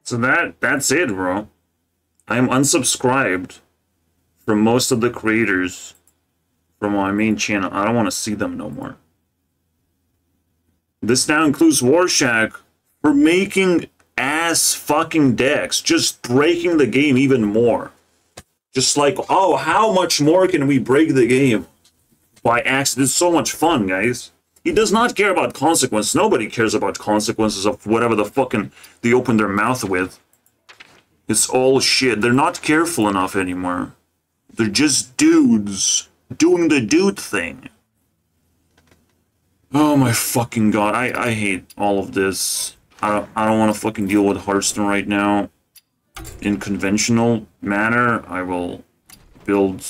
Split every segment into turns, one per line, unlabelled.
So that's it, bro. I'm unsubscribed from most of the creators from my main channel. I don't want to see them no more. This now includes Warshak for making ass fucking decks, just breaking the game even more. Just like, oh, how much more can we break the game by accident? It's so much fun, guys. He does not care about consequences. Nobody cares about consequences of whatever the fucking they open their mouth with. It's all shit. They're not careful enough anymore. They're just dudes doing the dude thing. Oh my fucking god, I hate all of this. I don't want to fucking deal with Hearthstone right now. In conventional manner, I will build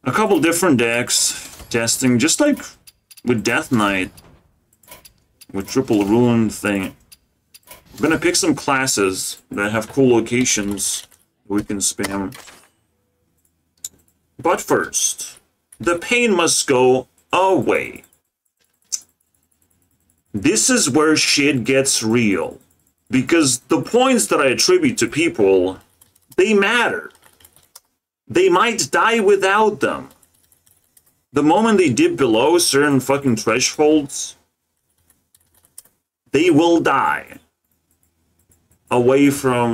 a couple different decks, testing, just like with Death Knight, with Triple Rune thing. I'm gonna pick some classes that have cool locations we can spam. But first, the pain must go away. This is where shit gets real. Because the points that I attribute to people, they matter. They might die without them. The moment they dip below certain fucking thresholds, they will die. Away from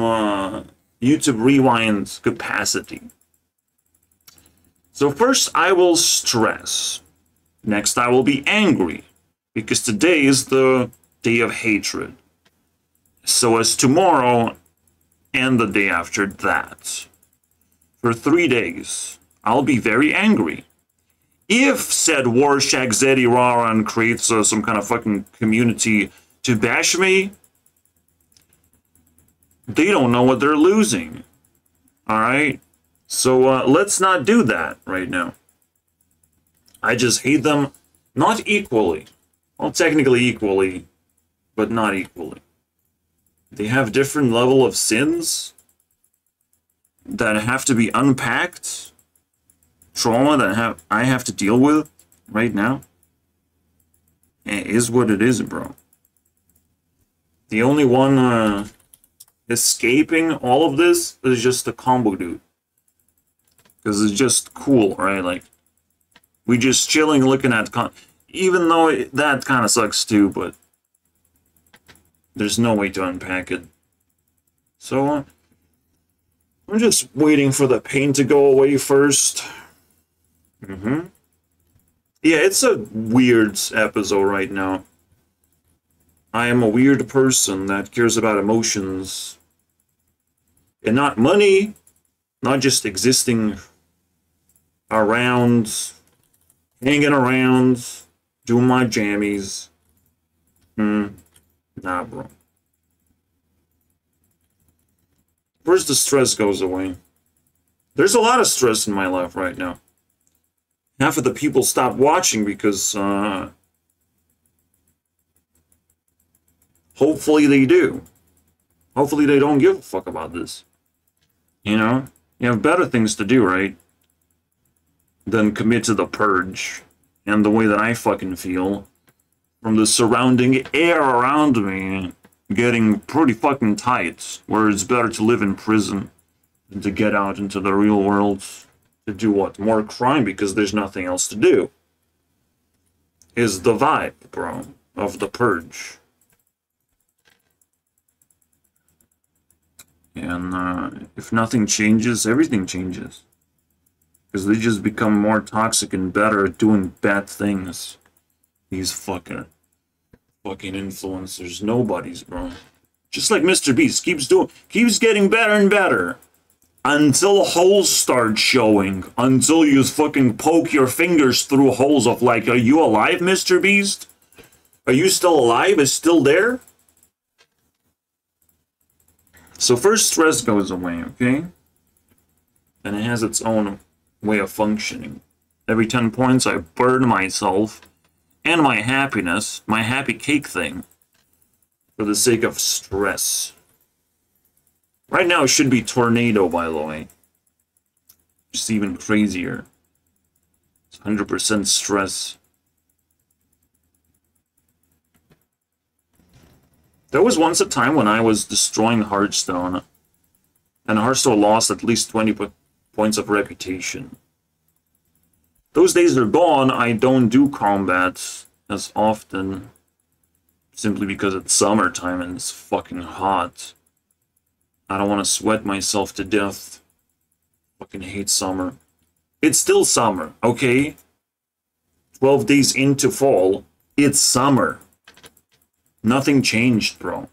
YouTube Rewind capacity. So first I will stress. Next I will be angry. Because today is the day of hatred. So as tomorrow and the day after that. For 3 days, I'll be very angry. If said Warshak Zeddy Raran creates some kind of fucking community to bash me, they don't know what they're losing. Alright? So let's not do that right now. I just hate them, not equally. Well, technically equally, but not equally. They have different level of sins that have to be unpacked. Trauma that I have to deal with right now. It is what it is, bro. The only one escaping all of this is just the combo dude. Because it's just cool, right? Like, we just chilling looking at even though that kind of sucks too, but there's no way to unpack it. So, I'm just waiting for the pain to go away first. Yeah, it's a weird episode right now. I am a weird person that cares about emotions. And not money, not just existing around, hanging around, doing my jammies. Nah, bro. First, the stress goes away. There's a lot of stress in my life right now. Half of the people stopped watching because, hopefully they do. Hopefully they don't give a fuck about this. You know? You have better things to do, right? Than commit to the purge. And the way that I fucking feel. From the surrounding air around me. Getting pretty fucking tight. Where it's better to live in prison. Than to get out into the real world. To do what? More crime because there's nothing else to do. Is the vibe, bro. Of the purge. And if nothing changes, everything changes. Because they just become more toxic and better at doing bad things. These fucking influencers. Nobodies, bro. Just like Mr. Beast keeps getting better and better. Until holes start showing. Until you fucking poke your fingers through holes of like, are you alive, Mr. Beast? Are you still alive? Is still there? So first stress goes away, okay? And it has its own way of functioning. Every 10 points I burn myself and my happiness, my happy cake thing, for the sake of stress. Right now it should be tornado, by the way. Just even crazier. It's 100% stress. There was once a time when I was destroying Hearthstone, and Hearthstone lost at least 20 points of reputation. Those days are gone. I don't do combat as often, simply because it's summertime and it's fucking hot. I don't want to sweat myself to death. Fucking hate summer. It's still summer, okay? 12 days into fall, it's summer. Nothing changed, bro.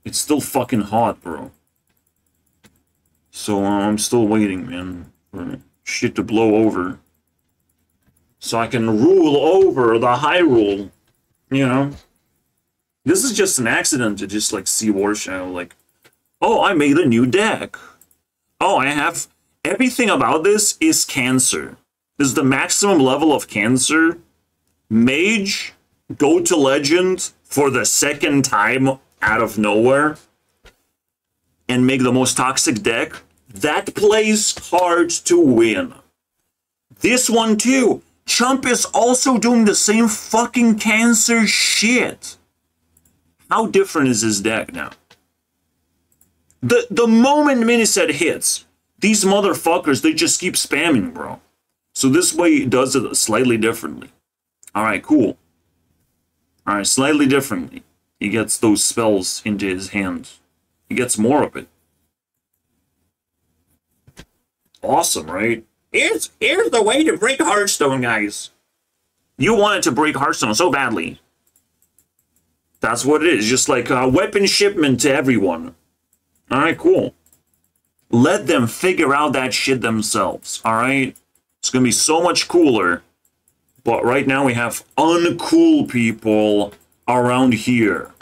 It's still fucking hot, bro. So I'm still waiting, man, for shit to blow over. So I can rule over the Hyrule, you know? This is just an accident to just, like, see Warshadow, like, oh, I made a new deck. Oh, I have... Everything about this is Cancer. This is the maximum level of Cancer. Mage, go to Legend for the second time out of nowhere, and make the most toxic deck. That plays hard to win. This one, too. Chump is also doing the same fucking Cancer shit. How different is his deck now? The moment Miniset hits, these motherfuckers, they just keep spamming, bro. So this way it does it slightly differently. Alright, cool. Alright, slightly differently. He gets those spells into his hands. He gets more of it. Awesome, right? Here's the way to break Hearthstone, guys. You wanted to break Hearthstone so badly. That's what it is. Just like a weapon shipment to everyone. Alright, cool. Let them figure out that shit themselves, alright? It's gonna be so much cooler. But right now we have uncool people around here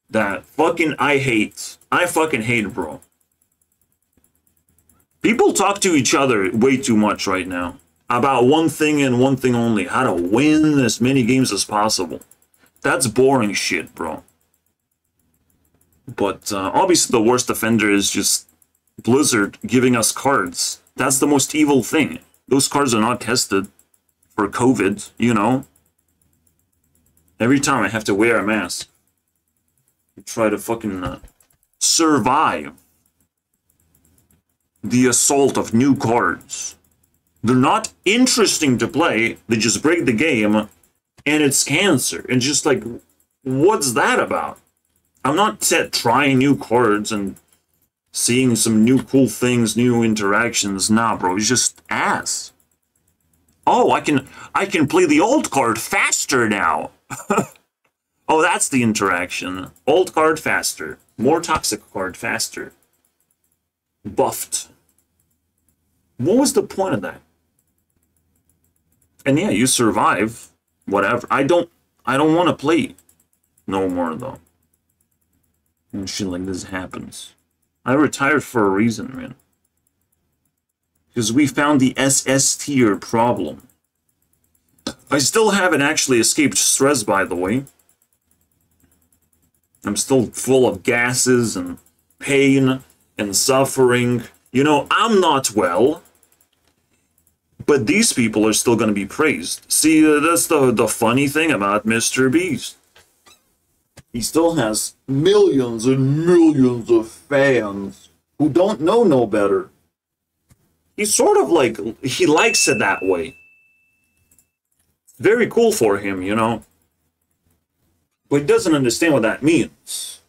that fucking I hate. I fucking hate, bro. People talk to each other way too much right now about one thing and one thing only. How to win as many games as possible. That's boring shit, bro. But obviously the worst offender is just Blizzard giving us cards. That's the most evil thing. Those cards are not tested for COVID, you know. Every time I have to wear a mask. I try to fucking survive the assault of new cards. They're not interesting to play. They just break the game, and it's Cancer. And just like, what's that about? I'm not trying new cards and seeing some new cool things, new interactions. Nah, bro, it's just ass. Oh, I can play the old card faster now. Oh, that's the interaction. Old card faster. More toxic card faster. Buffed. What was the point of that? And yeah, you survive. Whatever. I don't want to play no more though. And shit like this happens. I retired for a reason, man. Because we found the SS tier problem. I still haven't actually escaped stress, by the way. I'm still full of gases and pain and suffering. You know, I'm not well. But these people are still going to be praised. See, that's the funny thing about Mr. Beast. He still has millions and millions of fans who don't know no better. He's sort of like, he likes it that way. Very cool for him, you know. But he doesn't understand what that means.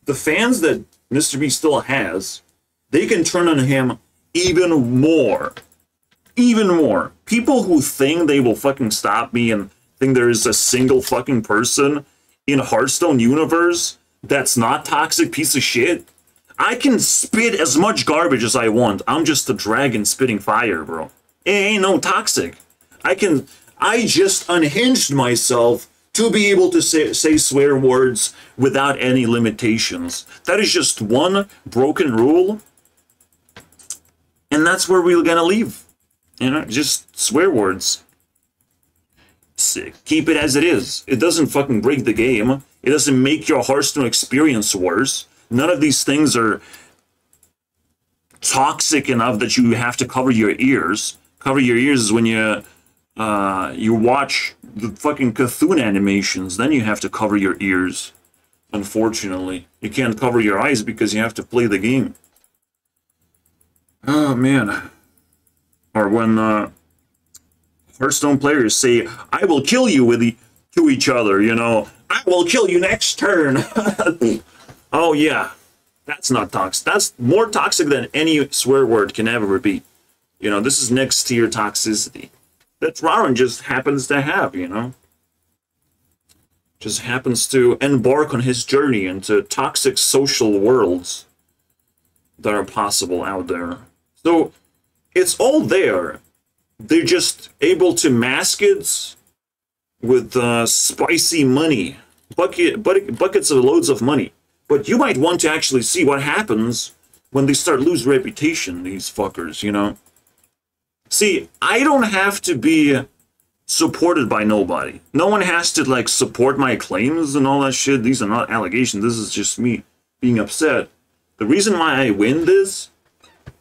The fans that Mr. B still has, they can turn on him even more. Even more. People who think they will fucking stop me and think there is a single fucking person in Hearthstone universe that's not toxic piece of shit. I can spit as much garbage as I want. I'm just a dragon spitting fire, bro. It ain't no toxic. I just unhinged myself to be able to say swear words without any limitations. That is just one broken rule. And that's where we're gonna leave. You know, just swear words. Keep it as it is. It doesn't fucking break the game. It doesn't make your Hearthstone experience worse. None of these things are toxic enough that you have to cover your ears. Cover your ears is when you watch the fucking Cthulhu animations. Then you have to cover your ears. Unfortunately. You can't cover your eyes because you have to play the game. Oh, man. Or when Hearthstone players say, I will kill you to each other, you know. I will kill you next turn. Oh, yeah. That's not toxic. That's more toxic than any swear word can ever be. You know, this is next tier toxicity. That Raren just happens to have, you know. Just happens to embark on his journey into toxic social worlds that are possible out there. So, it's all there. They're just able to mask it with spicy money. Buckets of loads of money. But you might want to actually see what happens when they start lose reputation, these fuckers, you know? See, I don't have to be supported by nobody. No one has to, like, support my claims and all that shit. These are not allegations. This is just me being upset. The reason why I win this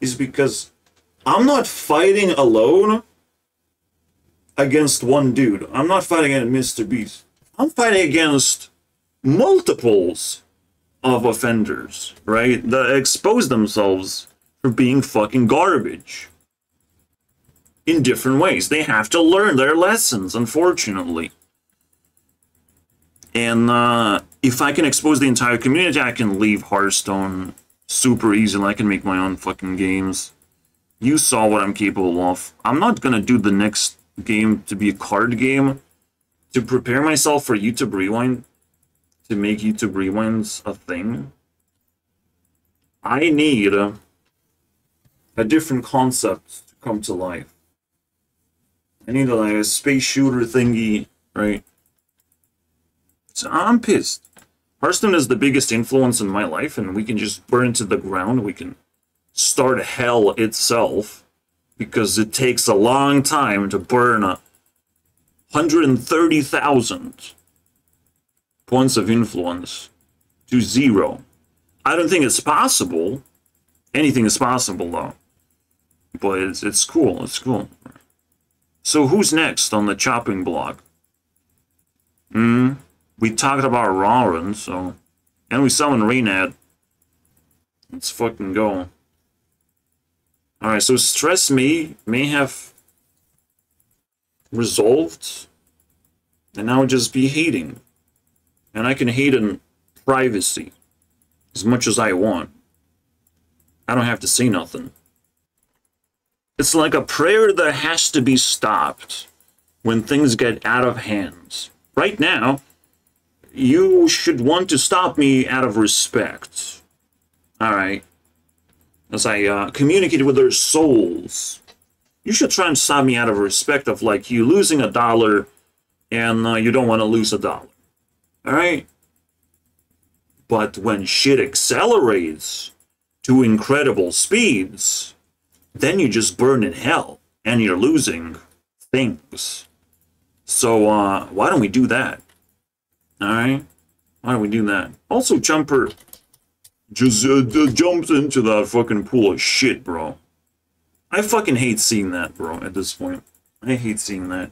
is because I'm not fighting alone against one dude. I'm not fighting against Mr. Beast. I'm fighting against multiples of offenders, right? That expose themselves for being fucking garbage. In different ways. They have to learn their lessons, unfortunately. And if I can expose the entire community, I can leave Hearthstone super easily. I can make my own fucking games. You saw what I'm capable of. I'm not gonna do the next game to be a card game. To prepare myself for YouTube Rewind, to make YouTube Rewinds a thing, I need a different concept to come to life. I need like a space shooter thingy, right? So I'm pissed. Hearthstone is the biggest influence in my life, and we can just burn to the ground. We can start hell itself, because it takes a long time to burn 130,000 points of influence to 0. I don't think it's possible. Anything is possible, though. But it's cool. It's cool. So who's next on the chopping block? We talked about Raren, so... And we summoned Reynad. Let's fucking go. Alright, so Stress may have resolved. And now just be hating. And I can hate in privacy. As much as I want. I don't have to say nothing. It's like a prayer that has to be stopped when things get out of hand. Right now, you should want to stop me out of respect. Alright. As I communicate with their souls. You should try and stop me out of respect of, like, you losing $1 and you don't want to lose $1. Alright? But when shit accelerates to incredible speeds, then you just burn in hell, and you're losing things. So, why don't we do that? Alright? Why don't we do that? Also, Jumper just jumps into that fucking pool of shit, bro. I fucking hate seeing that, bro, at this point. I hate seeing that.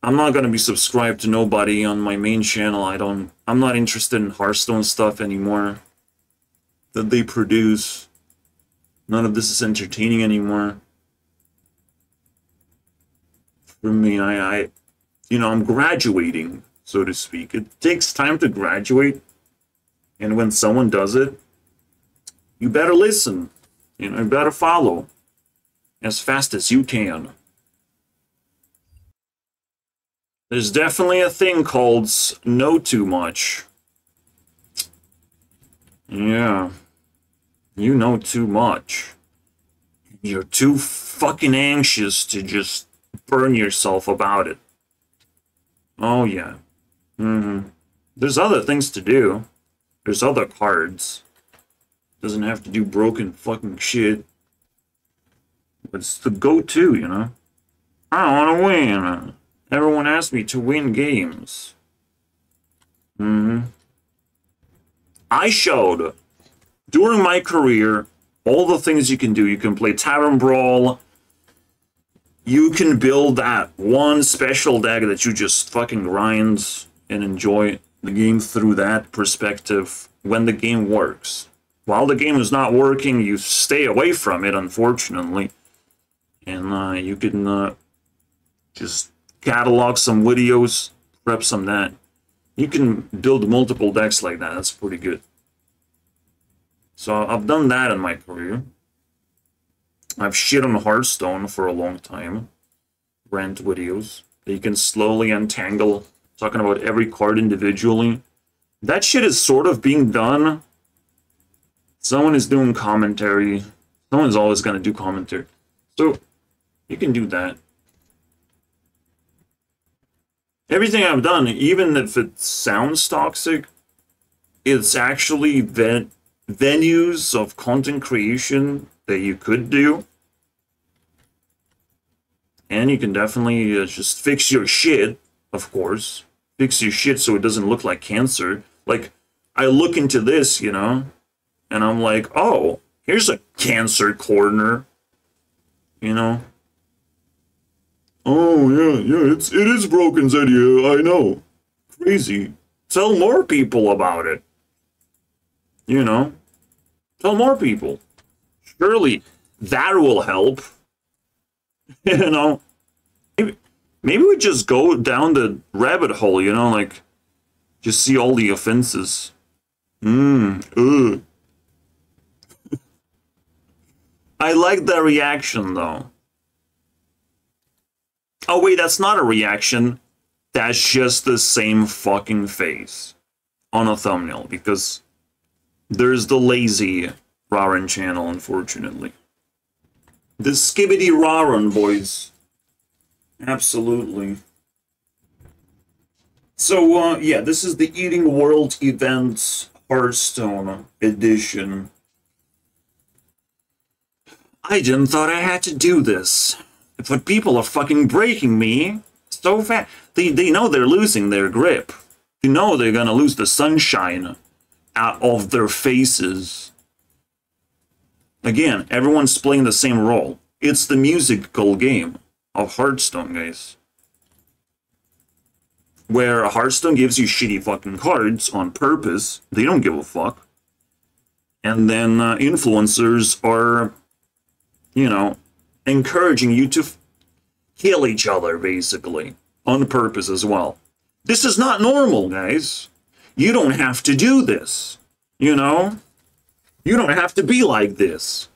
I'm not gonna be subscribed to nobody on my main channel. I'm not interested in Hearthstone stuff anymore that they produce. None of this is entertaining anymore. For me, you know, I'm graduating, so to speak. It takes time to graduate, and when someone does it, you better listen. You know, you better follow as fast as you can. There's definitely a thing called know too much. Yeah. You know too much. You're too fucking anxious to just burn yourself about it. Oh, yeah. There's other things to do. There's other cards. Doesn't have to do broken fucking shit. But it's the go-to, you know? I want to win. Everyone asks me to win games. I showed, during my career, all the things you can do. You can play Tavern Brawl. You can build that one special deck that you just fucking grind and enjoy. the game through that perspective when the game works. While the game is not working, you stay away from it, unfortunately. And you can just catalog some videos, prep some that. You can build multiple decks like that. That's pretty good. So I've done that in my career. I've shit on Hearthstone for a long time. Rant videos that you can slowly untangle, talking about every card individually. That shit is sort of being done. Someone is doing commentary. Someone's always going to do commentary. So you can do that. Everything I've done, even if it sounds toxic, it's actually venues of content creation that you could do. And you can definitely just fix your shit, of course. Fix your shit so it doesn't look like cancer. Like, I look into this, you know, and I'm like, oh, here's a cancer corner, you know. Oh, yeah, it is broken, Zedia, I know. Crazy. Tell more people about it. You know. Tell more people. Surely that will help. You know. Maybe we just go down the rabbit hole, you know, like, just see all the offenses. I like that reaction, though. Oh, wait, that's not a reaction. That's just the same fucking face on a thumbnail, because there's the lazy Raron channel, unfortunately. The skibbity Raron, boys. Absolutely. So, yeah, this is the Eating World Events Hearthstone edition. I didn't thought I had to do this. But people are fucking breaking me so fast. They know they're losing their grip. They know they're gonna lose the sunshine out of their faces. Again, everyone's playing the same role. It's the musical game of Hearthstone, guys. Where Hearthstone gives you shitty fucking cards on purpose. They don't give a fuck. And then influencers are, you know, encouraging you to kill each other, basically. On purpose as well. This is not normal, guys. You don't have to do this. You know? You don't have to be like this.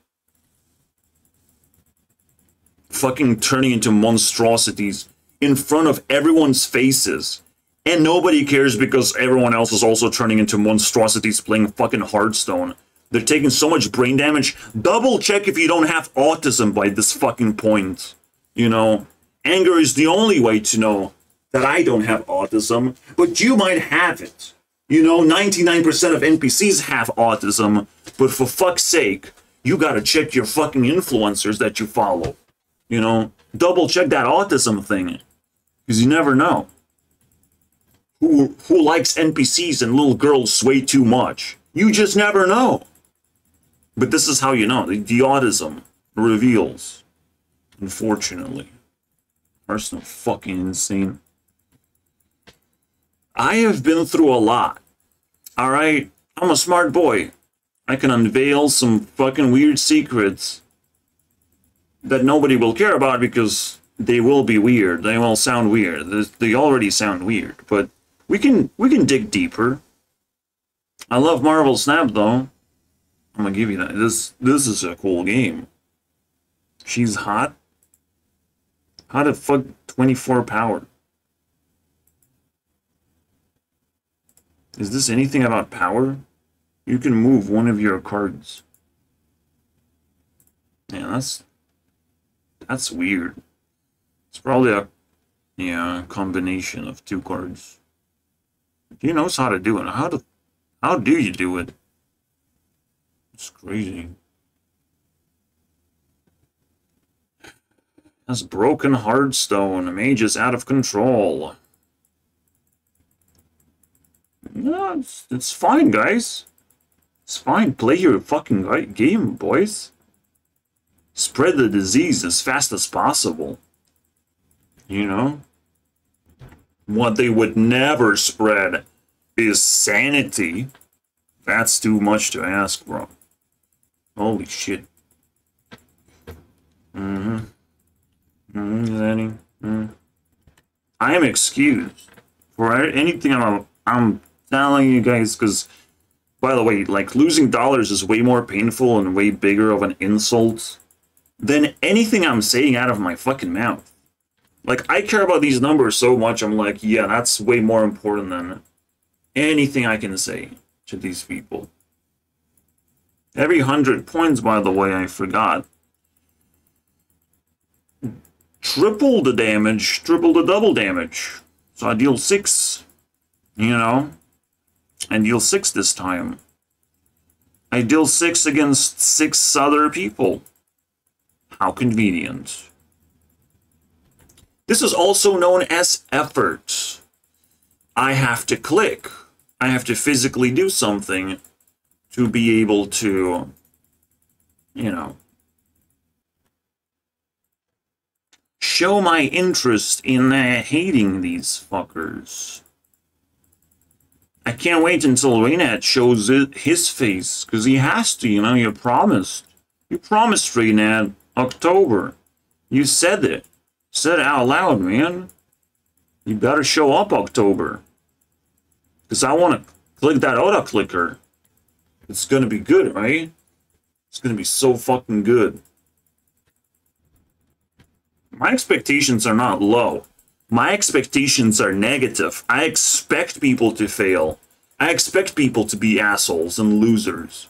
Fucking turning into monstrosities in front of everyone's faces. And nobody cares because everyone else is also turning into monstrosities playing fucking Hearthstone. They're taking so much brain damage. Double check if you don't have autism by this fucking point. You know, anger is the only way to know that I don't have autism, but you might have it. You know, 99% of NPCs have autism, but for fuck's sake, you gotta check your fucking influencers that you follow. You know, double check that autism thing, because you never know. Who likes NPCs and little girls way too much? You just never know. But this is how you know. The autism reveals. Unfortunately. Hearthstone fucking insane. I have been through a lot. Alright? I'm a smart boy. I can unveil some fucking weird secrets that nobody will care about because they will be weird. They will sound weird. They already sound weird. But we can dig deeper. I love Marvel Snap, though. I'm gonna give you that. This is a cool game. She's hot. How the fuck 24 power? Is this anything about power? You can move one of your cards. Yeah, that's weird. It's probably a combination of two cards. He knows how to do it. How do you do it? It's crazy. That's broken Hearthstone. Mage is out of control. No, it's fine, guys. It's fine. Play your fucking game, boys. Spread the disease as fast as possible. You know? What they would never spread is sanity. That's too much to ask, bro. Holy shit. Zanny. I am excused for anything I'm telling you guys, because, by the way, like, losing dollars is way more painful and way bigger of an insult than anything I'm saying out of my fucking mouth. Like, I care about these numbers so much, I'm like, yeah, that's way more important than anything I can say to these people. Every 100 points, by the way, I forgot. Triple the damage, triple the double damage. So I deal 6, you know, and deal 6 this time. I deal 6 against 6 other people. How convenient. This is also known as effort. I have to click. I have to physically do something to be able to, you know, show my interest in hating these fuckers. I can't wait until Reynad shows his face, because he has to, you know, you promised. You promised, Reynad, October. You said it. Said it out loud, man. You better show up October. Because I want to click that auto-clicker. It's going to be good, right? It's going to be so fucking good. My expectations are not low. My expectations are negative. I expect people to fail. I expect people to be assholes and losers.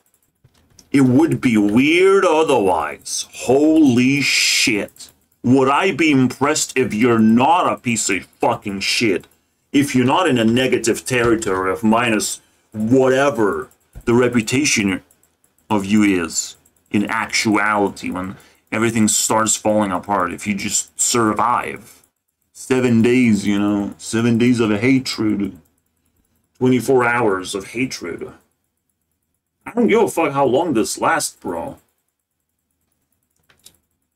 It would be weird otherwise. Holy shit. Would I be impressed if you're not a piece of fucking shit? If you're not in a negative territory of minus whatever the reputation of you is in actuality when everything starts falling apart. If you just survive 7 days, you know, 7 days of hatred, 24 hours of hatred. I don't give a fuck how long this lasts, bro.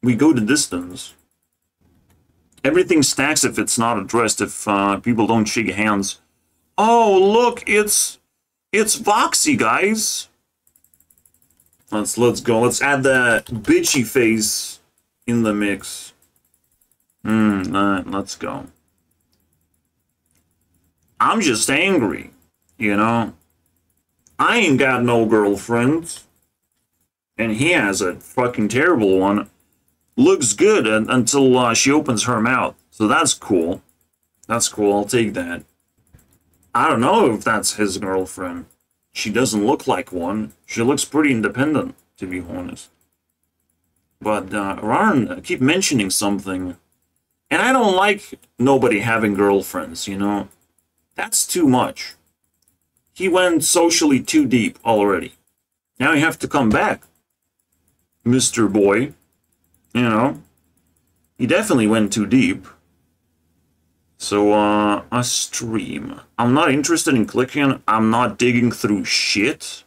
We go the distance. Everything stacks if it's not addressed, if people don't shake hands. Oh, look, it's Voxy, guys. Let's go. Let's add that bitchy face in the mix. Let's go. I'm just angry, you know. I ain't got no girlfriend, and he has a fucking terrible one. Looks good until she opens her mouth, so that's cool. That's cool. I'll take that. I don't know if that's his girlfriend. She doesn't look like one. She looks pretty independent, to be honest. But Rarn keep mentioning something, and I don't like nobody having girlfriends, you know. That's too much. He went socially too deep already. Now you have to come back, Mr. Boy. You know, he definitely went too deep. So, a stream. I'm not interested in clicking. I'm not digging through shit.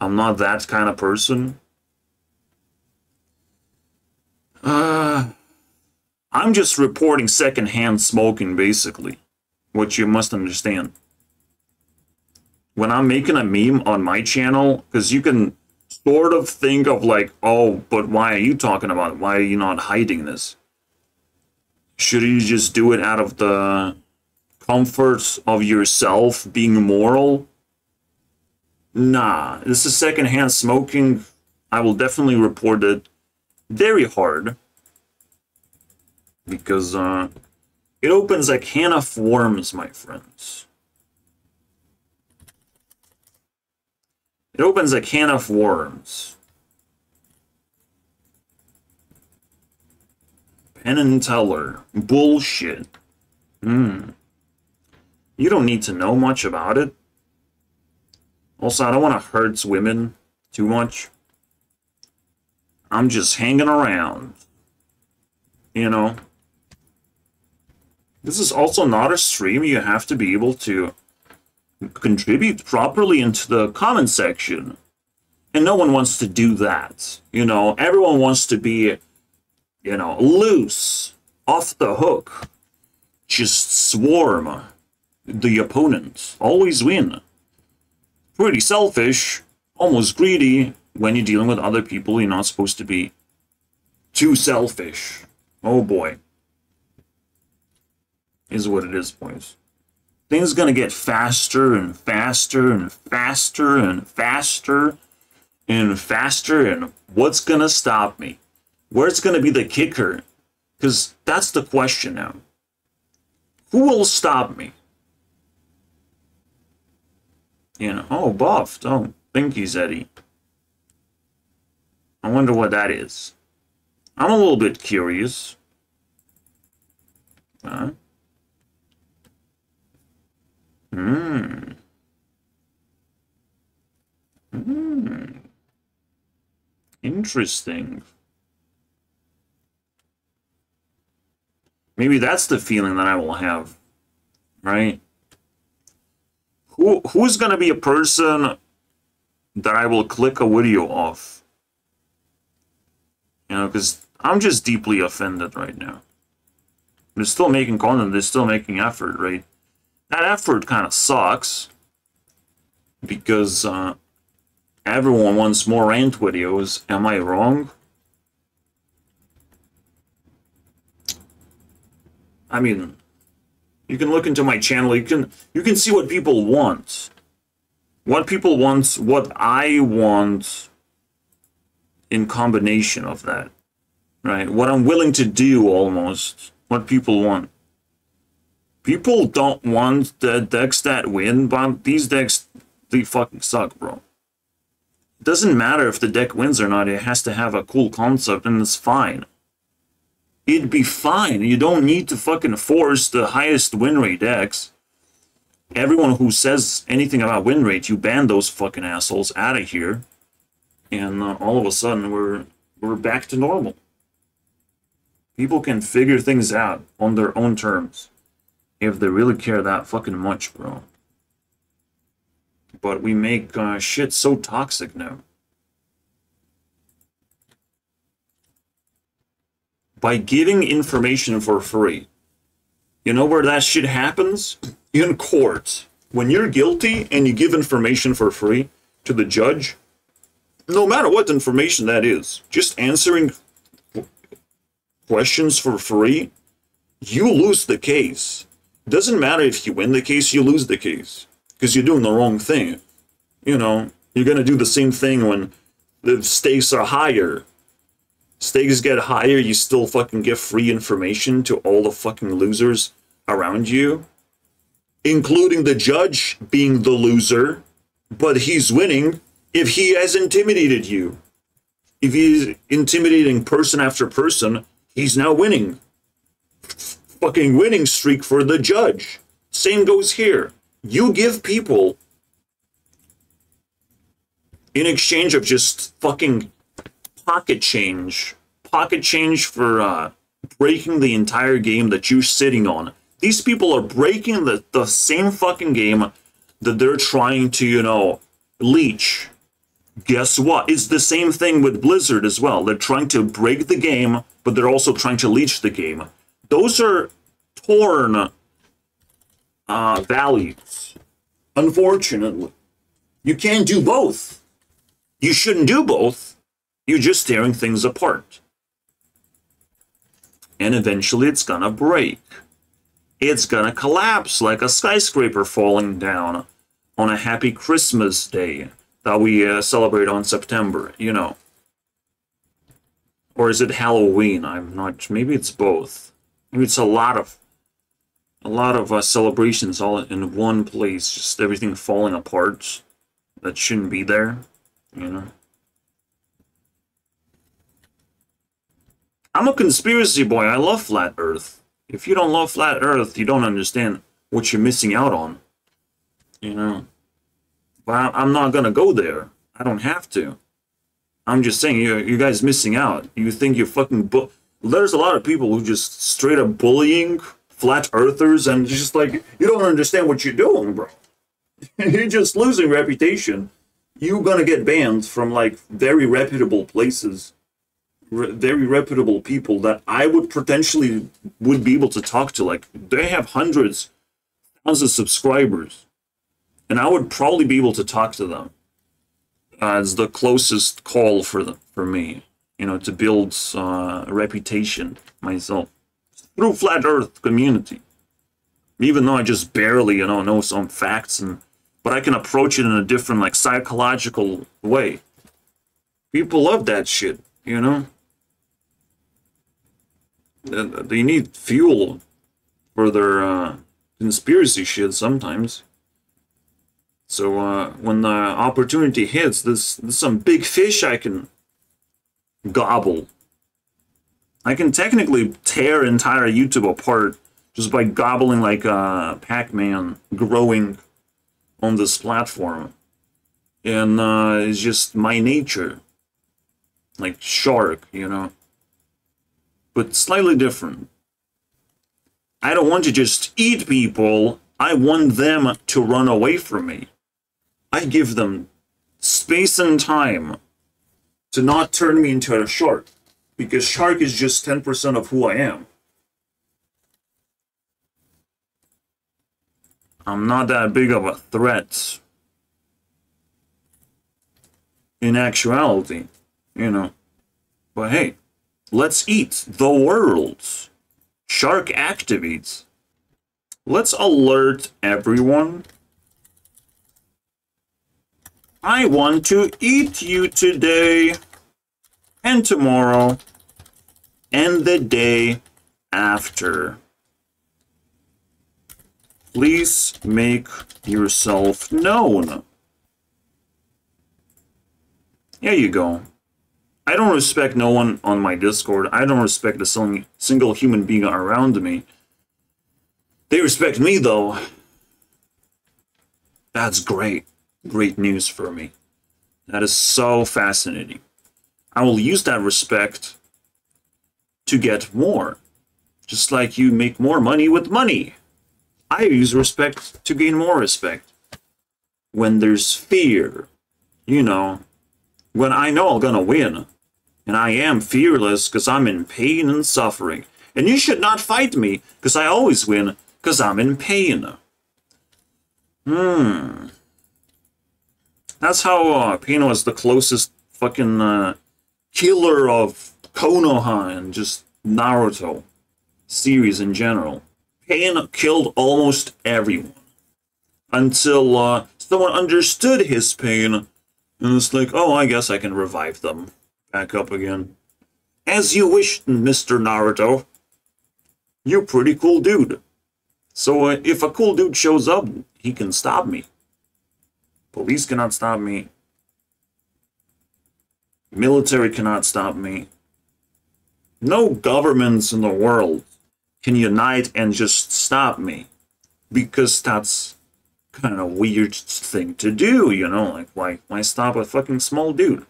I'm not that kind of person. I'm just reporting secondhand smoking, basically. What you must understand. When I'm making a meme on my channel, because you can sort of think of like, oh, but why are you talking about it? Why are you not hiding this? Should you just do it out of the comfort of yourself being moral? Nah, this is secondhand smoking. I will definitely report it very hard. Because it opens a can of worms, my friends. It opens a can of worms. Penn and Teller. Bullshit. You don't need to know much about it. Also, I don't want to hurt women too much. I'm just hanging around. You know? This is also not a stream. You have to be able to contribute properly into the comment section. And no one wants to do that. You know, everyone wants to be, you know, loose, off the hook. Just swarm. the opponent. Always win. Pretty selfish, almost greedy. When you're dealing with other people, you're not supposed to be too selfish. Oh boy. Is what it is, boys. Things gonna get faster and faster and faster and faster and faster, and what's gonna stop me? Where's gonna be the kicker? Because that's the question now. Who will stop me? You know, oh, buffed. Oh, thank you, Zeddy. I wonder what that is. I'm a little bit curious. Interesting. Maybe that's the feeling that I will have, right? Who's gonna be a person that I will click a video off? You know, because I'm just deeply offended right now. They're still making content, they're still making effort, right? That effort kind of sucks. Because everyone wants more rant videos. Am I wrong? I mean, you can look into my channel, you can see what people want. What people want, what I want in combination of that. Right? What I'm willing to do almost. What people want. People don't want the decks that win, but these decks, they fucking suck, bro. It doesn't matter if the deck wins or not, it has to have a cool concept, and it's fine. It'd be fine. You don't need to fucking force the highest win rate decks. Everyone who says anything about win rate, you ban those fucking assholes out of here. And all of a sudden, we're back to normal. People can figure things out on their own terms. If they really care that fucking much, bro. But we make shit so toxic now. By giving information for free. You know where that shit happens? In court. When you're guilty and you give information for free to the judge, no matter what information that is, just answering questions for free, you lose the case. Doesn't matter if you win the case, you lose the case. Because you're doing the wrong thing. You know, you're going to do the same thing when the stakes are higher. Stakes get higher, you still fucking give free information to all the fucking losers around you. Including the judge being the loser. But he's winning if he has intimidated you. If he's intimidating person after person, he's now winning. Fucking winning streak for the judge. Same goes here. You give people, in exchange of just fucking pocket change for breaking the entire game that you're sitting on. These people are breaking the same fucking game that they're trying to, you know, leech. Guess what? It's the same thing with Blizzard as well. They're trying to break the game, but they're also trying to leech the game. Those are torn values. Unfortunately. You can't do both. You shouldn't do both. You're just tearing things apart. And eventually it's gonna break. It's gonna collapse like a skyscraper falling down on a happy Christmas day that we celebrate on September, you know. Or is it Halloween? I'm not, maybe it's both. Maybe it's a lot of celebrations all in one place, just everything falling apart that shouldn't be there, you know. I'm a conspiracy boy. I love flat Earth. If you don't love flat Earth, you don't understand what you're missing out on, you know. But I'm not gonna go there. I don't have to. I'm just saying, you guys missing out. You think you're fucking there's a lot of people who just straight up bullying flat earthers, and just like, you don't understand what you're doing, bro. You're just losing reputation. You're gonna get banned from like very reputable places, very reputable people that I would potentially be able to talk to. Like, they have hundreds, of subscribers, and I would probably be able to talk to them as the closest call for me, you know, to build a reputation myself through Flat Earth community. Even though I just barely, you know some facts, but I can approach it in a different, like, psychological way. People love that shit, you know? They need fuel for their conspiracy shit sometimes. So when the opportunity hits, there's some big fish I can gobble. I can technically tear entire YouTube apart just by gobbling like Pac-Man growing on this platform. And it's just my nature. Like shark, you know? But slightly different. I don't want to just eat people. I want them to run away from me. I give them space and time to not turn me into a shark. Because shark is just 10% of who I am. I'm not that big of a threat. In actuality, you know. But hey, let's eat the world. Shark activates. Let's alert everyone. I want to eat you today, and tomorrow, and the day after. Please make yourself known. There you go. I don't respect no one on my Discord. I don't respect a single human being around me. They respect me, though. That's great. Great news for me. That is so fascinating. I will use that respect to get more. Just like you make more money with money. I use respect to gain more respect. When there's fear, you know, when I know I'm gonna win, and I am fearless because I'm in pain and suffering, and you should not fight me because I always win because I'm in pain. That's how Pain was the closest fucking killer of Konoha and just Naruto series in general. Pain killed almost everyone until someone understood his pain and was like, oh, I guess I can revive them back up again. As you wish, Mr. Naruto. You're a pretty cool dude. So if a cool dude shows up, he can stop me. Police cannot stop me. Military cannot stop me. No governments in the world can unite and just stop me, because that's kind of a weird thing to do, you know, like why stop a fucking small dude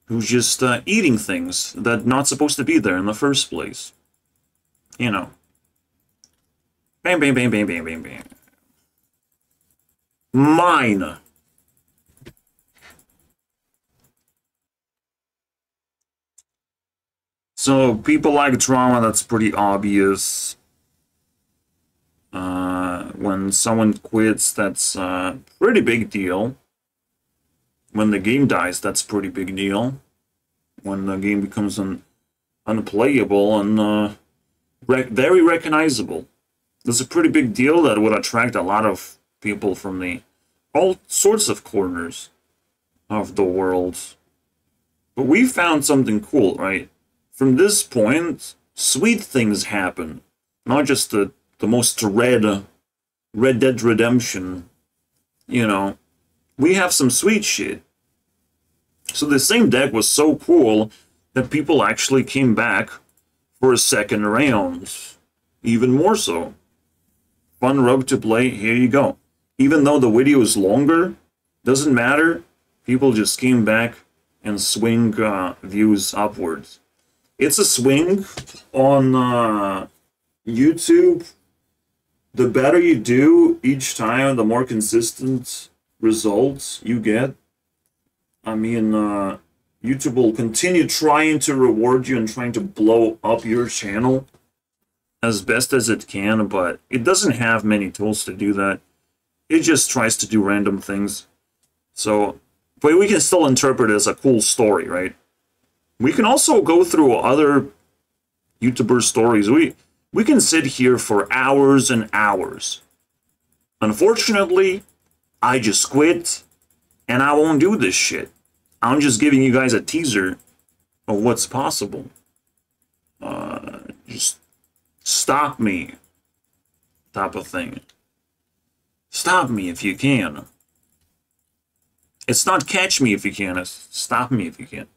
who's just eating things that not supposed to be there in the first place, you know. Bam, bam, bam, bam, bam, bam, bam. Mine. So people like drama, that's pretty obvious. When someone quits, that's a pretty big deal. When the game dies, that's a pretty big deal. When the game becomes unplayable and very recognizable. That's a pretty big deal that would attract a lot of people from all sorts of corners of the world. But we found something cool, right? From this point, sweet things happen. Not just the most Red Dead Redemption, you know. We have some sweet shit. So the same deck was so cool that people actually came back for a second round. Even more so. Fun rogue to play, here you go. Even though the video is longer, doesn't matter. People just came back and swing views upwards. It's a swing on YouTube. The better you do each time, the more consistent results you get. I mean, YouTube will continue trying to reward you and trying to blow up your channel. as best as it can, but it doesn't have many tools to do that. It just tries to do random things. So, but we can still interpret it as a cool story, right? We can also go through other YouTuber stories. We can sit here for hours and hours. Unfortunately, I just quit, and I won't do this shit. I'm just giving you guys a teaser of what's possible. Just stop me, type of thing. Stop me if you can. It's not catch me if you can, it's stop me if you can.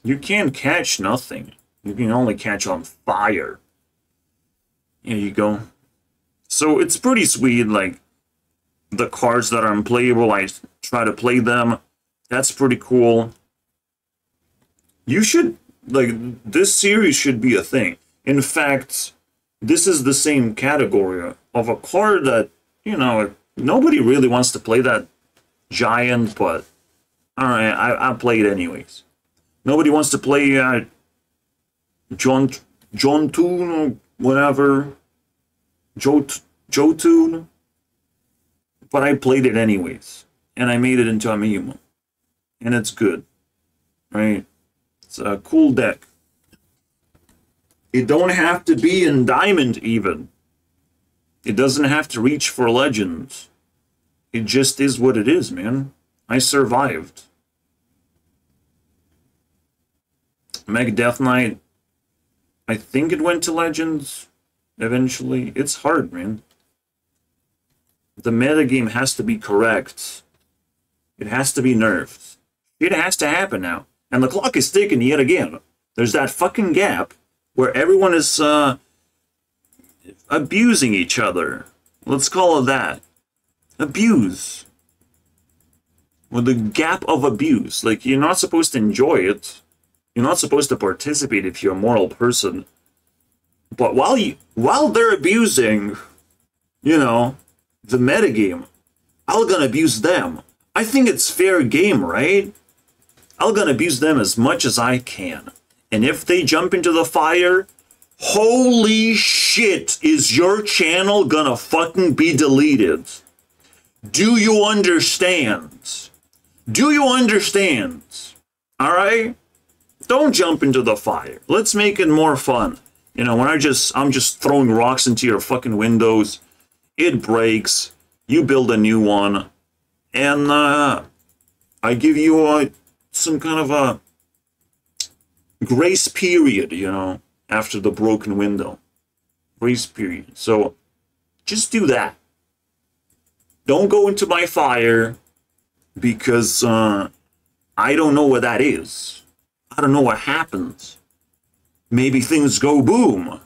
You can't catch nothing. You can only catch on fire. Here you go. So it's pretty sweet, like, the cards that are unplayable, I try to play them. That's pretty cool. You should, like, this series should be a thing. In fact, this is the same category of a card that, you know, nobody really wants to play that giant, but alright, I play it anyways. Nobody wants to play John Toon or whatever. Jotun. But I played it anyways. And I made it into a meme. And it's good. Right? It's a cool deck. It don't have to be in Diamond even. It doesn't have to reach for Legends. It just is what it is, man. I survived. Mega Death Knight, I think it went to Legends eventually. It's hard, man. The metagame has to be correct. It has to be nerfed. It has to happen now. And the clock is ticking yet again. There's that fucking gap where everyone is abusing each other. Let's call it that. Abuse. Well, the gap of abuse. Like, you're not supposed to enjoy it. You're not supposed to participate if you're a moral person. But while they're abusing, you know, the metagame, I'm gonna abuse them. I think it's fair game, right? I'm gonna abuse them as much as I can. And if they jump into the fire, holy shit, is your channel gonna fucking be deleted? Do you understand? Do you understand? Alright? Don't jump into the fire. Let's make it more fun. You know, when I'm just throwing rocks into your fucking windows, it breaks, you build a new one, and I give you some kind of a grace period, you know, after the broken window. Grace period. So, just do that. Don't go into my fire, because I don't know what that is. I don't know what happens. Maybe things go boom.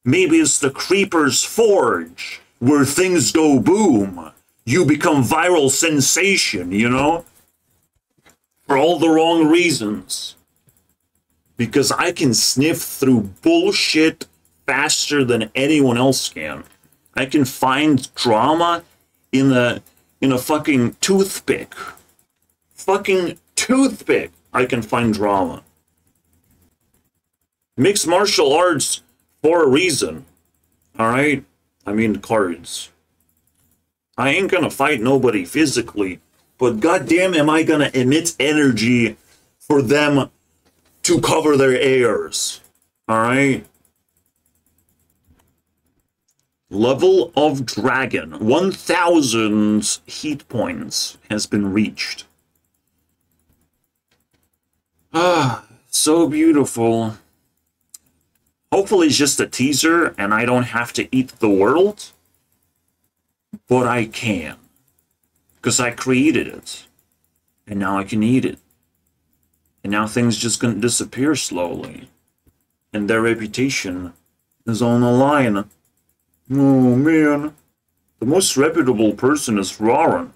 Maybe it's the Creeper's Forge, where things go boom. You become viral sensation, you know? For all the wrong reasons. Because I can sniff through bullshit faster than anyone else can. I can find drama in a fucking toothpick. Fucking toothpick. I can find drama. Mixed martial arts for a reason. Alright? I mean cards. I ain't gonna fight nobody physically, but goddamn am I gonna emit energy for them to cover their ears. Alright? Level of Dragon. 1,000 heat points has been reached. Ah, so beautiful. Hopefully it's just a teaser and I don't have to eat the world. But I can. Because I created it. And now I can eat it. And now things just gonna disappear slowly. And their reputation is on the line. Oh man. The most reputable person is Roran.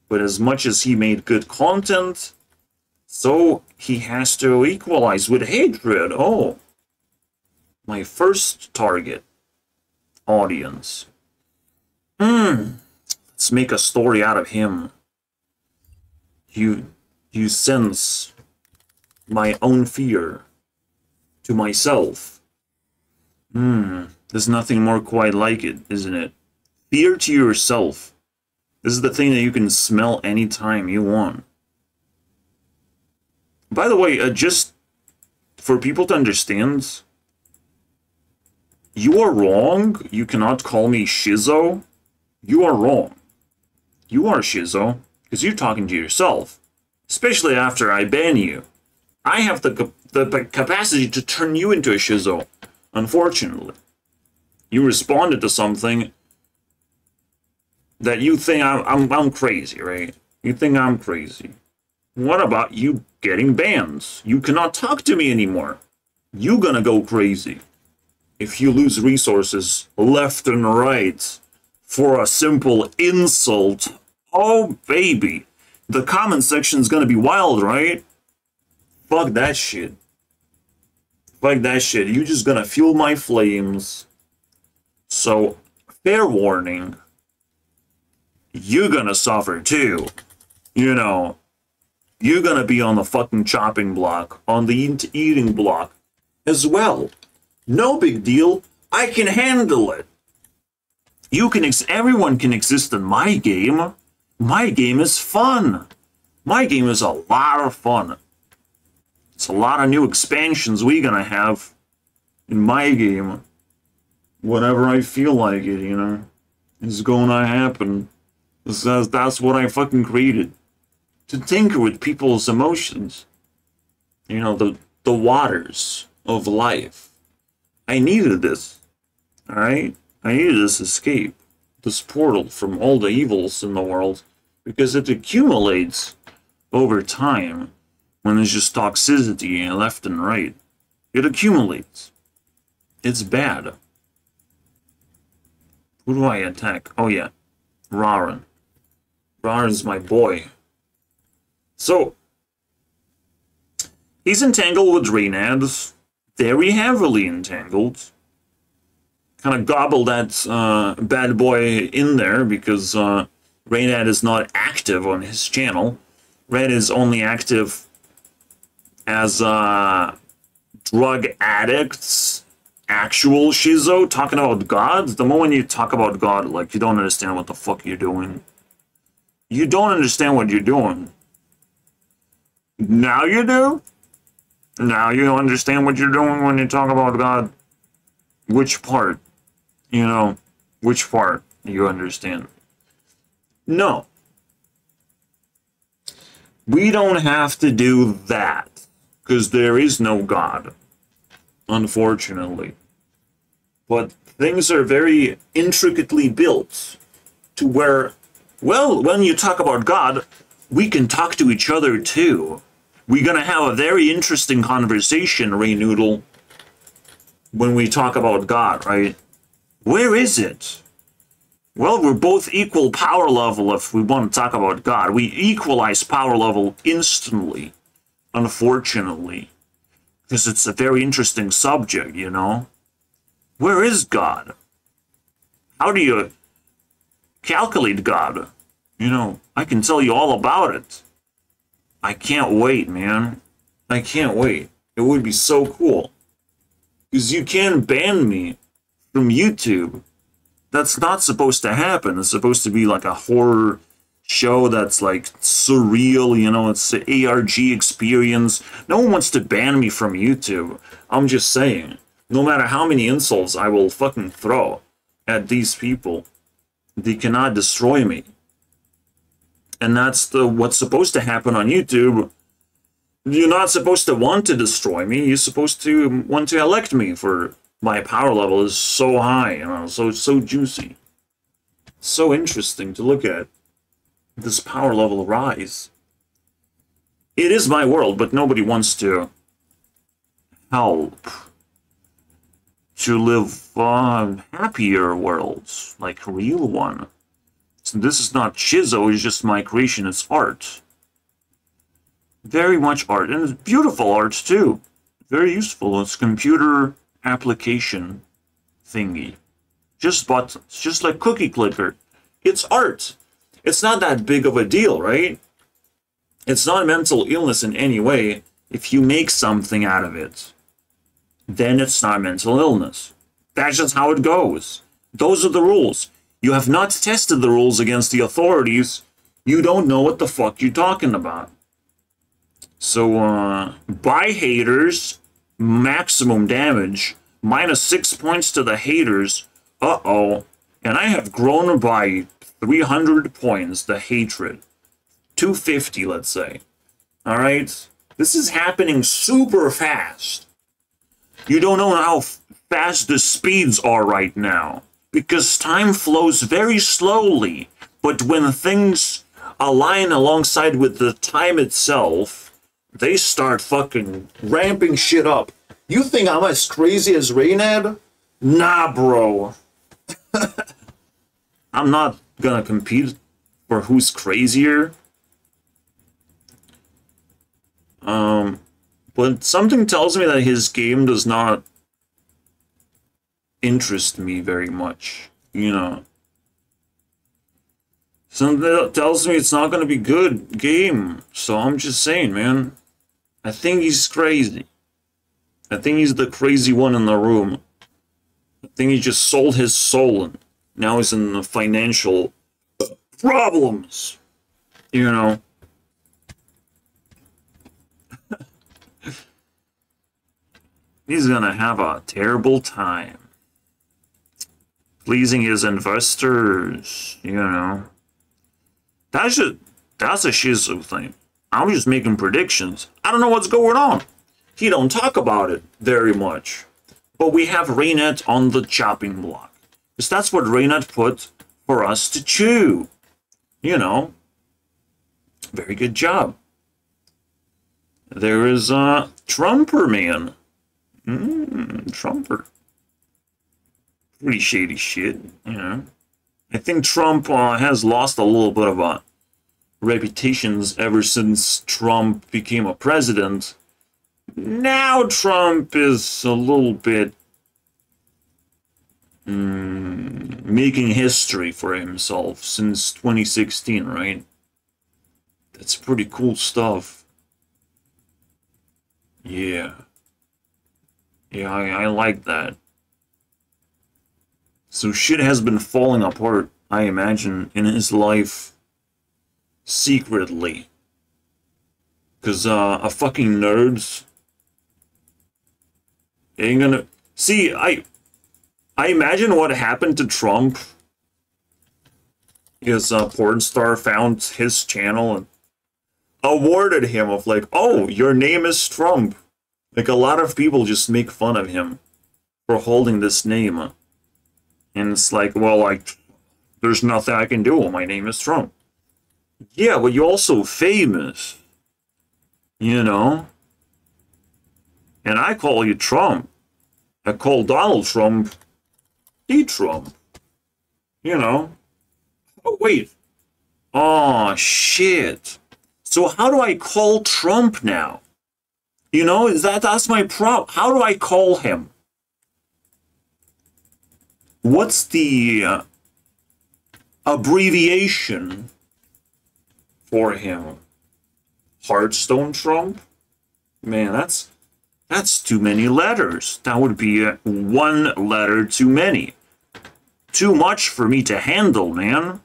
But as much as he made good content, so he has to equalize with hatred. Oh. My first target audience. Let's make a story out of him. You sense my own fear to myself. There's nothing more quite like it, isn't it? Fear to yourself. This is the thing that you can smell anytime you want. By the way, just for people to understand, you are wrong. You cannot call me Shizo. You are wrong. You are Shizo, because you're talking to yourself. Especially after I ban you. I have the capacity to turn you into a Shizo, unfortunately. You responded to something that you think I'm crazy, right? You think I'm crazy. What about you getting bans? You cannot talk to me anymore. You gonna go crazy if you lose resources left and right for a simple insult. Oh, baby. The comment section's gonna be wild, right? Fuck that shit. Fuck that shit. You're just gonna fuel my flames. So, fair warning. You're gonna suffer too. You know, you're gonna be on the fucking chopping block, on the eating block as well. No big deal. I can handle it. You can everyone can exist in my game. My game is fun. My game is a lot of fun. It's a lot of new expansions we gonna have in my game. Whenever I feel like it, you know. It's gonna happen. That's what I fucking created. To tinker with people's emotions. You know, the waters of life. I needed this. Alright? I needed this escape. This portal from all the evils in the world. Because it accumulates over time. When there's just toxicity left and right. It accumulates. It's bad. Who do I attack? Oh yeah. Raren. Raren's my boy. So, he's entangled with Reynad. Very heavily entangled. Kind of gobbled that bad boy in there because Reynad is not active on his channel. Red is only active as drug addicts, actual Shizo, talking about God. The moment you talk about God, like, you don't understand what the fuck you're doing. You don't understand what you're doing. Now you do? Now you understand what you're doing when you talk about God? Which part? You know, which part you understand? No. We don't have to do that. Because there is no God. Unfortunately. But things are very intricately built to where, well, when you talk about God, we can talk to each other too. We're gonna have a very interesting conversation, Ray Noodle, when we talk about God, right? Where is it? Well, we're both equal power level if we want to talk about God. We equalize power level instantly, unfortunately. Because it's a very interesting subject, you know? Where is God? How do you calculate God? You know, I can tell you all about it. I can't wait, man. I can't wait. It would be so cool. Because you can ban me from YouTube. That's not supposed to happen. It's supposed to be like a horror show that's like surreal, you know, it's the ARG experience. No one wants to ban me from YouTube. I'm just saying, no matter how many insults I will fucking throw at these people, they cannot destroy me. And that's what's supposed to happen on YouTube. You're not supposed to want to destroy me. You're supposed to want to elect me for my power level is so high, you know, so juicy. So interesting to look at. This power level rise. It is my world, but nobody wants to help to live happier worlds, like a real one. So this is not Shizo, it's just my creation, it's art. Very much art, and it's beautiful art too. Very useful, it's computer application thingy. Just buttons, just like Cookie Clicker. It's art. It's not that big of a deal, right? It's not mental illness in any way. If you make something out of it, then it's not mental illness. That's just how it goes. Those are the rules. You have not tested the rules against the authorities. You don't know what the fuck you're talking about. So, by haters, maximum damage, -6 points to the haters. Uh-oh. And I have grown by 300 points, the hatred. 250, let's say. Alright? This is happening super fast. You don't know how fast the speeds are right now, because time flows very slowly, but when things align alongside with the time itself, they start fucking ramping shit up. You think I'm as crazy as Reynad? Nah, bro. I'm not gonna compete for who's crazier. But something tells me that his game does not interest me very much, you know. Something tells me it's not going to be good game. So I'm just saying, man. I think he's crazy. I think he's the crazy one in the room. I think he just sold his soul and now he's in the financial problems, you know. He's gonna have a terrible time pleasing his investors, you know. That's a Shizu thing. I'm just making predictions. I don't know what's going on. He don't talk about it very much. But we have Reynad on the chopping block. Because that's what Reynad put for us to chew. You know. Very good job. There is Trumper Man. Trumper. Pretty shady shit, you know. I think Trump has lost a little bit of reputations ever since Trump became a president. Now Trump is a little bit making history for himself since 2016, right? That's pretty cool stuff. Yeah. Yeah, I like that. So shit has been falling apart, I imagine, in his life secretly. Because a fucking nerds ain't gonna... See, I imagine what happened to Trump. His porn star found his channel and awarded him of like, oh, your name is Trump. Like, a lot of people just make fun of him for holding this name. And it's like, well, like, there's nothing I can do. My name is Trump. Yeah, but you're also famous. You know? And I call you Trump. I call Donald Trump the Trump. You know? Oh, wait. Oh, shit. So how do I call Trump now? You know, that's my problem. How do I call him? What's the abbreviation for him? Hearthstone Trump? Man, that's too many letters. That would be one letter too many. Too much for me to handle, man.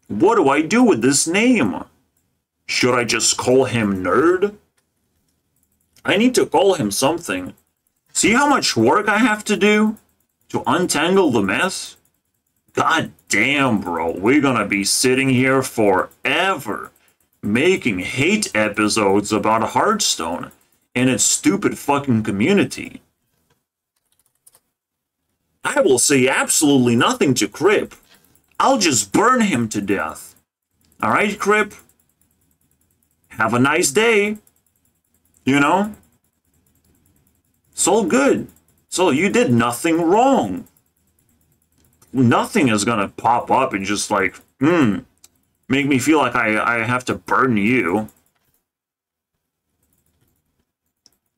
What do I do with this name? Should I just call him Nerd? I need to call him something. See how much work I have to do to untangle the mess? God damn, bro. We're gonna be sitting here forever making hate episodes about Hearthstone and its stupid fucking community. I will say absolutely nothing to Crip. I'll just burn him to death. Alright, Crip? Have a nice day. You know? It's all good. So you did nothing wrong. Nothing is gonna pop up and just like, make me feel like I have to burn you.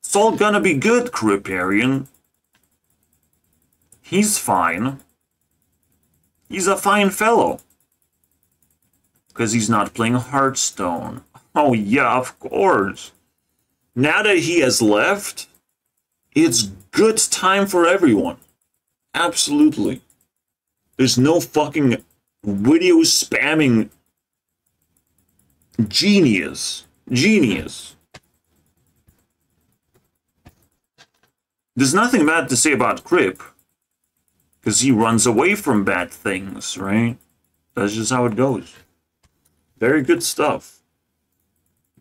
It's all gonna be good, Criparian. He's fine. He's a fine fellow. Because he's not playing Hearthstone. Oh yeah, of course. Now that he has left, it's good time for everyone. Absolutely. There's no fucking video spamming genius. Genius. There's nothing bad to say about Crip. Because he runs away from bad things, right? That's just how it goes. Very good stuff.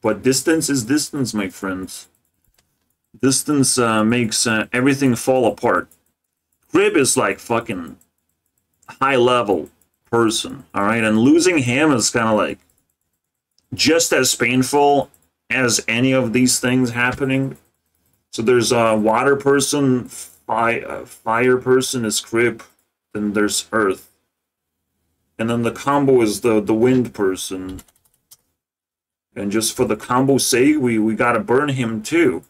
But distance is distance, my friends. Distance makes everything fall apart. Crib is like fucking high level person, alright? And losing him is kind of like just as painful as any of these things happening. So there's a water person, fire person is Crib, then there's earth. And then the combo is the wind person. And just for the combo's sake, we gotta burn him too.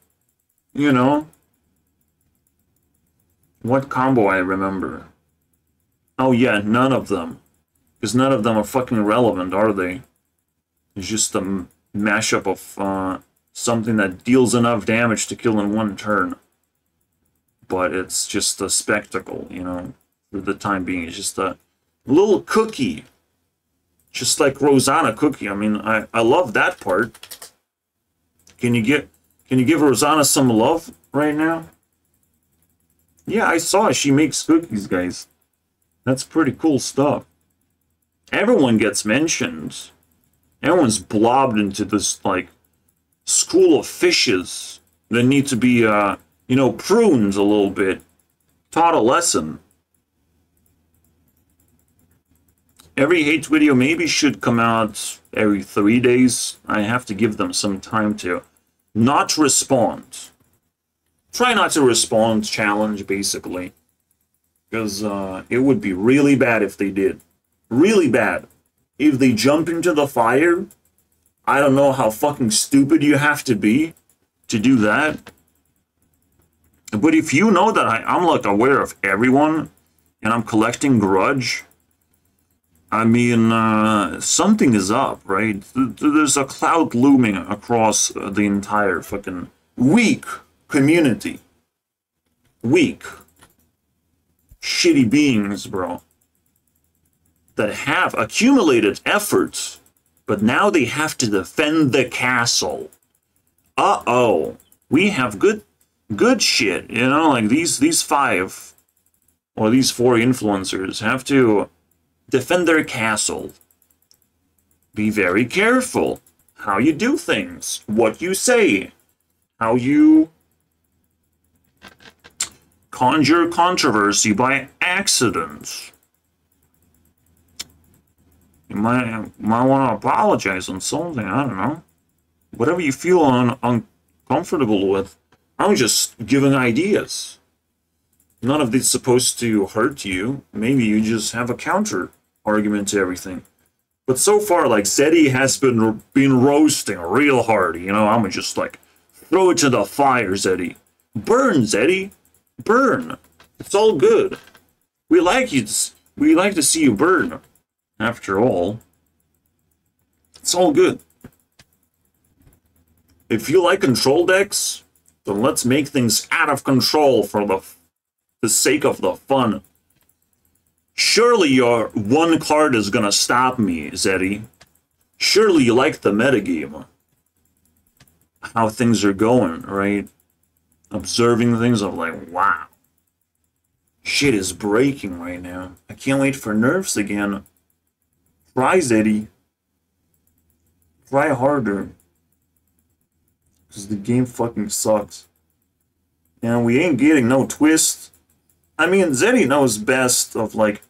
You know? What combo I remember? Oh yeah, none of them. Because none of them are fucking relevant, are they? It's just a mashup of something that deals enough damage to kill in one turn. But it's just a spectacle, you know, for the time being. It's just a little cookie. Just like Rosanna cookie. I mean, I love that part. Can you give Rosanna some love right now? Yeah, I saw she makes cookies, guys. That's pretty cool stuff. Everyone gets mentioned. Everyone's blobbed into this, like, school of fishes that need to be, you know, pruned a little bit. Taught a lesson. Every hate video maybe should come out every 3 days. I have to give them some time to not respond. Try not to respond challenge, basically. Because it would be really bad if they did. Really bad. If they jump into the fire, I don't know how fucking stupid you have to be to do that. But if you know that I'm like aware of everyone and I'm collecting grudge, I mean, something is up, right? There's a cloud looming across the entire fucking weak community. Weak. Shitty beings, bro. That have accumulated efforts, but now they have to defend the castle. Uh-oh. We have good shit, you know? Like, these 5 or these 4 influencers have to defend their castle. Be very careful how you do things, what you say, how you conjure controversy by accident. You might want to apologize on something, I don't know. Whatever you feel uncomfortable with. I'm just giving ideas. None of this is supposed to hurt you. Maybe you just have a counter argument to everything. But so far, like, Zeddy has been roasting real hard. You know, I'm just like, throw it to the fire, Zeddy. Burn, Zeddy. Burn. It's all good. We like to see you burn. After all, it's all good. If you like control decks, then let's make things out of control for the sake of the fun. Surely your one card is gonna stop me, Zeddy. Surely you like the metagame. How things are going, right? Observing things, I'm like, wow. Shit is breaking right now. I can't wait for nerfs again. Try, Zeddy. Try harder. Because the game fucking sucks. And we ain't getting no twist. I mean, Zeddy knows best of, like,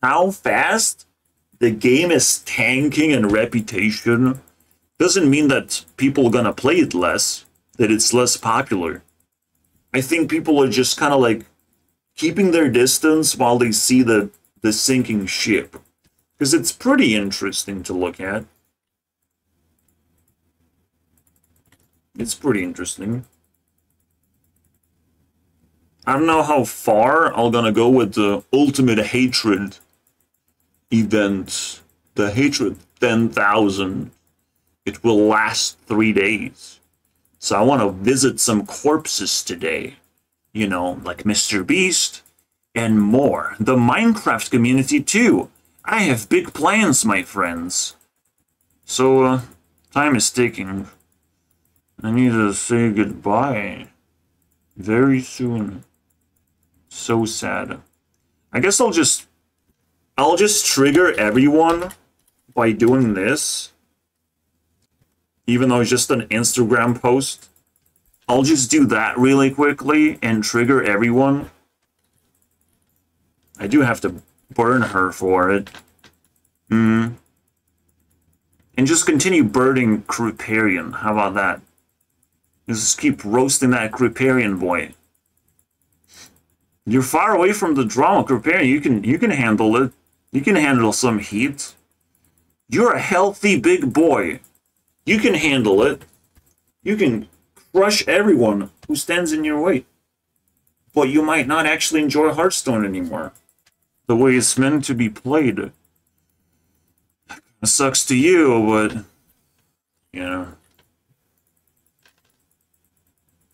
how fast the game is tanking in reputation. Doesn't mean that people are gonna play it less, that it's less popular. I think people are just kind of, like, keeping their distance while they see the sinking ship. Because it's pretty interesting to look at. It's pretty interesting. I don't know how far I'm gonna go with the Ultimate Hatred event. The Hatred 10,000. It will last 3 days. So I want to visit some corpses today. You know, like Mr. Beast and more. The Minecraft community too. I have big plans, my friends. So, time is ticking. I need to say goodbye. Very soon. So sad. I guess I'll just trigger everyone by doing this. Even though it's just an Instagram post. I'll just do that really quickly and trigger everyone. I do have to burn her for it. And just continue burning Kruparian. How about that? Just keep roasting that Kruparian boy. You're far away from the drama, Kruparian. You can handle it. You can handle some heat. You're a healthy big boy. You can handle it. You can crush everyone who stands in your way. But you might not actually enjoy Hearthstone anymore. The way it's meant to be played. It sucks to you, but you know.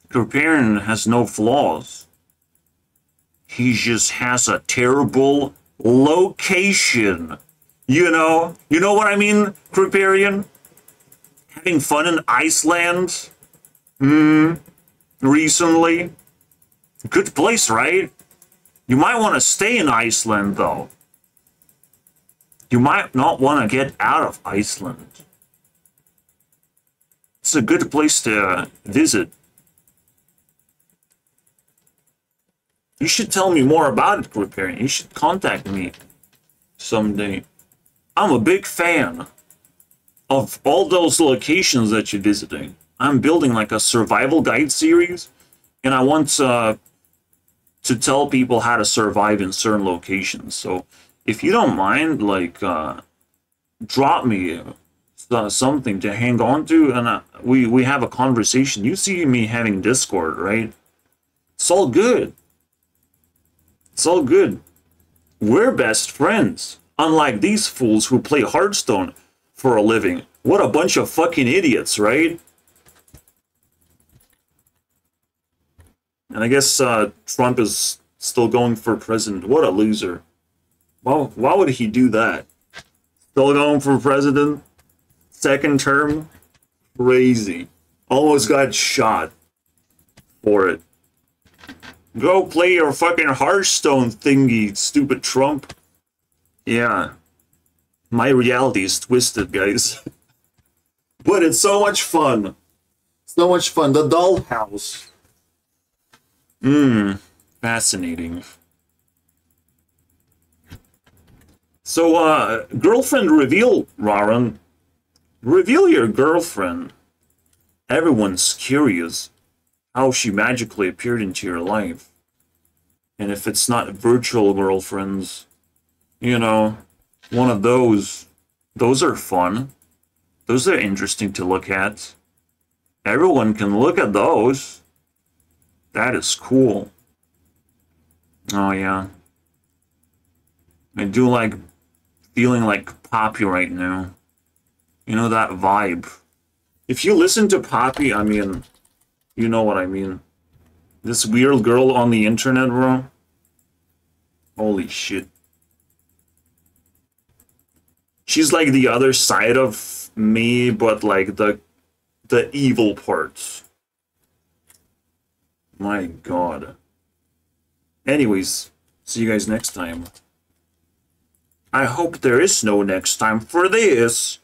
Kruparian has no flaws. He just has a terrible location. You know what I mean, Kruparian? Having fun in Iceland? Recently? Good place, right? You might want to stay in Iceland, though. You might not want to get out of Iceland. It's a good place to visit. You should tell me more about it, Kruparian. You should contact me someday. I'm a big fan of all those locations that you're visiting. I'm building like a survival guide series, and I want to tell people how to survive in certain locations. So if you don't mind, like, drop me something to hang on to, and we have a conversation. You see me having Discord, right? It's all good. It's all good. We're best friends. Unlike these fools who play Hearthstone for a living. What a bunch of fucking idiots, right? And I guess Trump is still going for president. What a loser. Well, why would he do that? Still going for president? Second term? Crazy. Almost got shot for it. Go play your fucking Hearthstone thingy, stupid Trump. Yeah. My reality is twisted, guys. But it's so much fun. So much fun. The dollhouse. Fascinating. So, girlfriend reveal, Raran. Reveal your girlfriend. Everyone's curious how she magically appeared into your life. And if it's not virtual girlfriends, you know, one of those are fun. Those are interesting to look at. Everyone can look at those. That is cool. Oh, yeah. I do like feeling like Poppy right now. You know, that vibe. If you listen to Poppy, I mean, you know what I mean. This weird girl on the internet, bro. Holy shit. She's like the other side of me, but like the evil parts. My god. Anyways, see you guys next time. I hope there is no next time for this.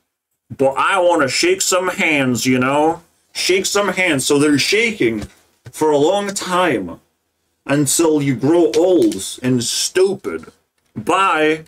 But I want to shake some hands, you know? Shake some hands so they're shaking for a long time. Until you grow old and stupid. Bye.